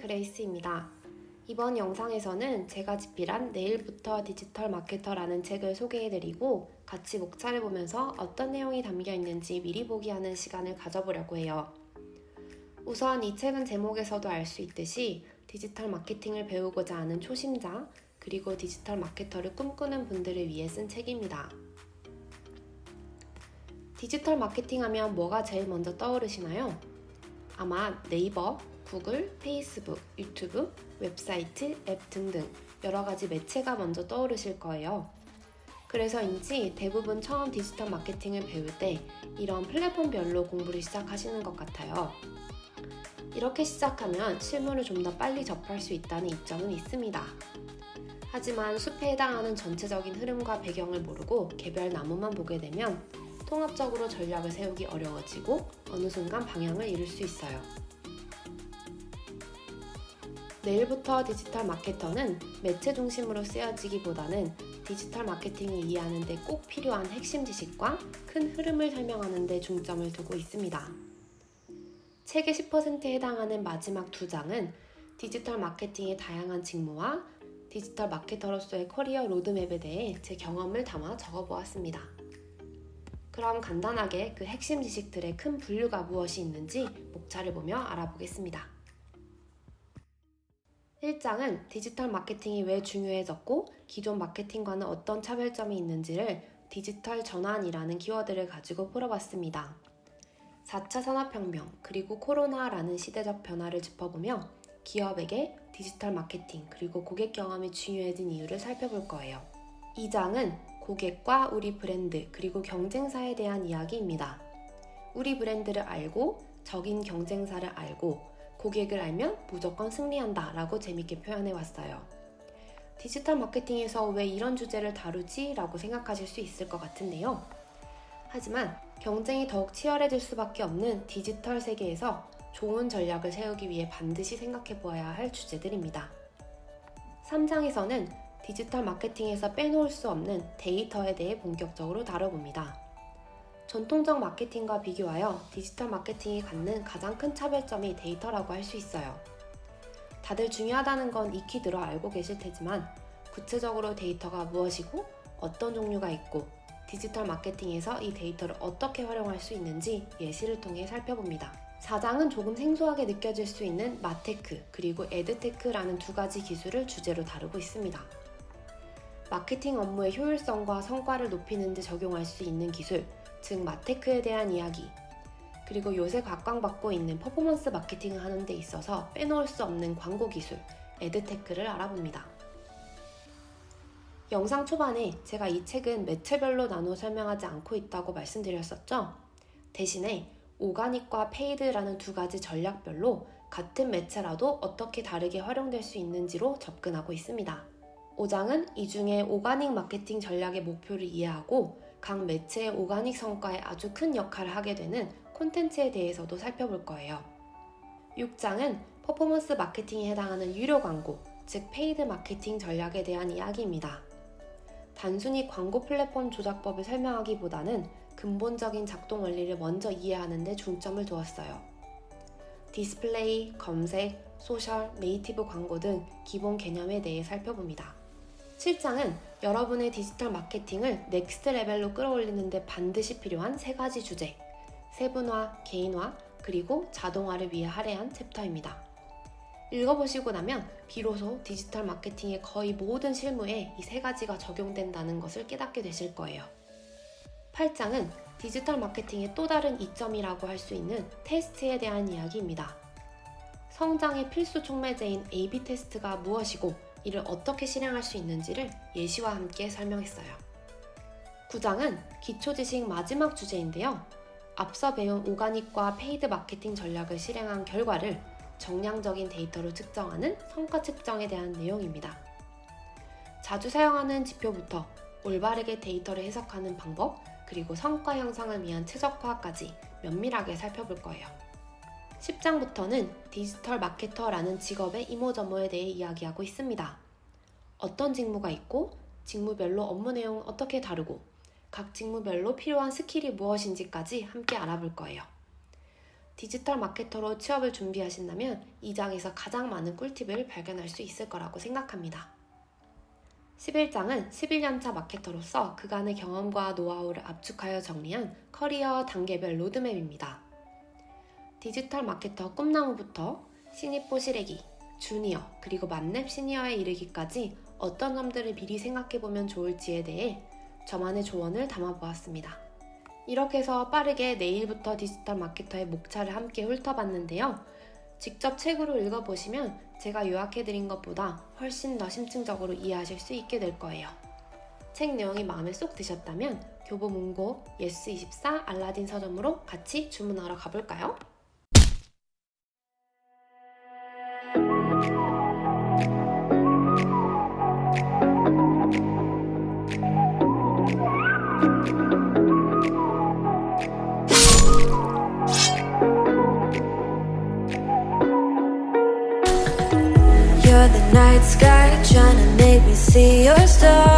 그레이스입니다. 이번 영상에서는 제가 집필한 내일부터 디지털 마케터라는 책을 소개해드리고 같이 목차를 보면서 어떤 내용이 담겨 있는지 미리 보기 하는 시간을 가져보려고 해요. 우선 이 책은 제목에서도 알 수 있듯이 디지털 마케팅을 배우고자 하는 초심자 그리고 디지털 마케터를 꿈꾸는 분들을 위해 쓴 책입니다. 디지털 마케팅 하면 뭐가 제일 먼저 떠오르시나요? 아마 네이버, 구글, 페이스북, 유튜브, 웹사이트, 앱 등등 여러 가지 매체가 먼저 떠오르실 거예요. 그래서인지 대부분 처음 디지털 마케팅을 배울 때 이런 플랫폼별로 공부를 시작하시는 것 같아요. 이렇게 시작하면 실무를 좀 더 빨리 접할 수 있다는 이점은 있습니다. 하지만 숲에 해당하는 전체적인 흐름과 배경을 모르고 개별 나무만 보게 되면 통합적으로 전략을 세우기 어려워지고 어느 순간 방향을 잃을 수 있어요. 내일부터 디지털 마케터는 매체 중심으로 쓰여지기보다는 디지털 마케팅을 이해하는 데 꼭 필요한 핵심 지식과 큰 흐름을 설명하는 데 중점을 두고 있습니다. 책의 10%에 해당하는 마지막 2장은 디지털 마케팅의 다양한 직무와 디지털 마케터로서의 커리어 로드맵에 대해 제 경험을 담아 적어보았습니다. 그럼 간단하게 그 핵심 지식들의 큰 분류가 무엇이 있는지 목차를 보며 알아보겠습니다. 1장은 디지털 마케팅이 왜 중요해졌고 기존 마케팅과는 어떤 차별점이 있는지를 디지털 전환이라는 키워드를 가지고 풀어봤습니다. 4차 산업혁명 그리고 코로나라는 시대적 변화를 짚어보며 기업에게 디지털 마케팅 그리고 고객 경험이 중요해진 이유를 살펴볼 거예요. 2장은 고객과 우리 브랜드 그리고 경쟁사에 대한 이야기입니다. 우리 브랜드를 알고 적인 경쟁사를 알고 고객을 알면 무조건 승리한다 라고 재밌게 표현해왔어요. 디지털 마케팅에서 왜 이런 주제를 다루지? 라고 생각하실 수 있을 것 같은데요. 하지만 경쟁이 더욱 치열해질 수밖에 없는 디지털 세계에서 좋은 전략을 세우기 위해 반드시 생각해 보아야 할 주제들입니다. 3장에서는 디지털 마케팅에서 빼놓을 수 없는 데이터에 대해 본격적으로 다뤄봅니다. 전통적 마케팅과 비교하여 디지털 마케팅이 갖는 가장 큰 차별점이 데이터라고 할 수 있어요. 다들 중요하다는 건 익히 들어 알고 계실 테지만 구체적으로 데이터가 무엇이고 어떤 종류가 있고 디지털 마케팅에서 이 데이터를 어떻게 활용할 수 있는지 예시를 통해 살펴봅니다. 4장은 조금 생소하게 느껴질 수 있는 마테크 그리고 에드테크라는 2가지 기술을 주제로 다루고 있습니다. 마케팅 업무의 효율성과 성과를 높이는 데 적용할 수 있는 기술, 즉 마테크에 대한 이야기, 그리고 요새 각광받고 있는 퍼포먼스 마케팅을 하는 데 있어서 빼놓을 수 없는 광고 기술, 에드테크를 알아봅니다. 영상 초반에 제가 이 책은 매체별로 나눠 설명하지 않고 있다고 말씀드렸었죠? 대신에 오가닉과 페이드라는 2가지 전략별로 같은 매체라도 어떻게 다르게 활용될 수 있는지로 접근하고 있습니다. 5장은 이 중에 오가닉 마케팅 전략의 목표를 이해하고 각 매체의 오가닉 성과에 아주 큰 역할을 하게 되는 콘텐츠에 대해서도 살펴볼 거예요. 6장은 퍼포먼스 마케팅에 해당하는 유료 광고, 즉 페이드 마케팅 전략에 대한 이야기입니다. 단순히 광고 플랫폼 조작법을 설명하기보다는 근본적인 작동 원리를 먼저 이해하는 데 중점을 두었어요. 디스플레이, 검색, 소셜, 네이티브 광고 등 기본 개념에 대해 살펴봅니다. 7장은 여러분의 디지털 마케팅을 넥스트 레벨로 끌어올리는 데 반드시 필요한 3가지 주제, 세분화, 개인화, 그리고 자동화를 위해 할애한 챕터입니다. 읽어보시고 나면 비로소 디지털 마케팅의 거의 모든 실무에 이 3가지가 적용된다는 것을 깨닫게 되실 거예요. 8장은 디지털 마케팅의 또 다른 이점이라고 할 수 있는 테스트에 대한 이야기입니다. 성장의 필수 촉매제인 A/B 테스트가 무엇이고 이를 어떻게 실행할 수 있는지를 예시와 함께 설명했어요. 9장은 기초지식 마지막 주제인데요. 앞서 배운 오가닉과 페이드 마케팅 전략을 실행한 결과를 정량적인 데이터로 측정하는 성과 측정에 대한 내용입니다. 자주 사용하는 지표부터 올바르게 데이터를 해석하는 방법, 그리고 성과 향상을 위한 최적화까지 면밀하게 살펴볼 거예요. 10장부터는 디지털 마케터라는 직업의 이모저모에 대해 이야기하고 있습니다. 어떤 직무가 있고, 직무별로 업무 내용은 어떻게 다르고, 각 직무별로 필요한 스킬이 무엇인지까지 함께 알아볼 거예요. 디지털 마케터로 취업을 준비하신다면 이 장에서 가장 많은 꿀팁을 발견할 수 있을 거라고 생각합니다. 11장은 11년차 마케터로서 그간의 경험과 노하우를 압축하여 정리한 커리어 단계별 로드맵입니다. 디지털 마케터 꿈나무부터 신입 뽀시래기, 주니어, 그리고 만렙 시니어에 이르기까지 어떤 점들을 미리 생각해보면 좋을지에 대해 저만의 조언을 담아보았습니다. 이렇게 해서 빠르게 내일부터 디지털 마케터의 목차를 함께 훑어봤는데요. 직접 책으로 읽어보시면 제가 요약해드린 것보다 훨씬 더 심층적으로 이해하실 수 있게 될 거예요. 책 내용이 마음에 쏙 드셨다면 교보문고, 예스24, 알라딘 서점으로 같이 주문하러 가볼까요? You're the night sky trying to make me see your stars.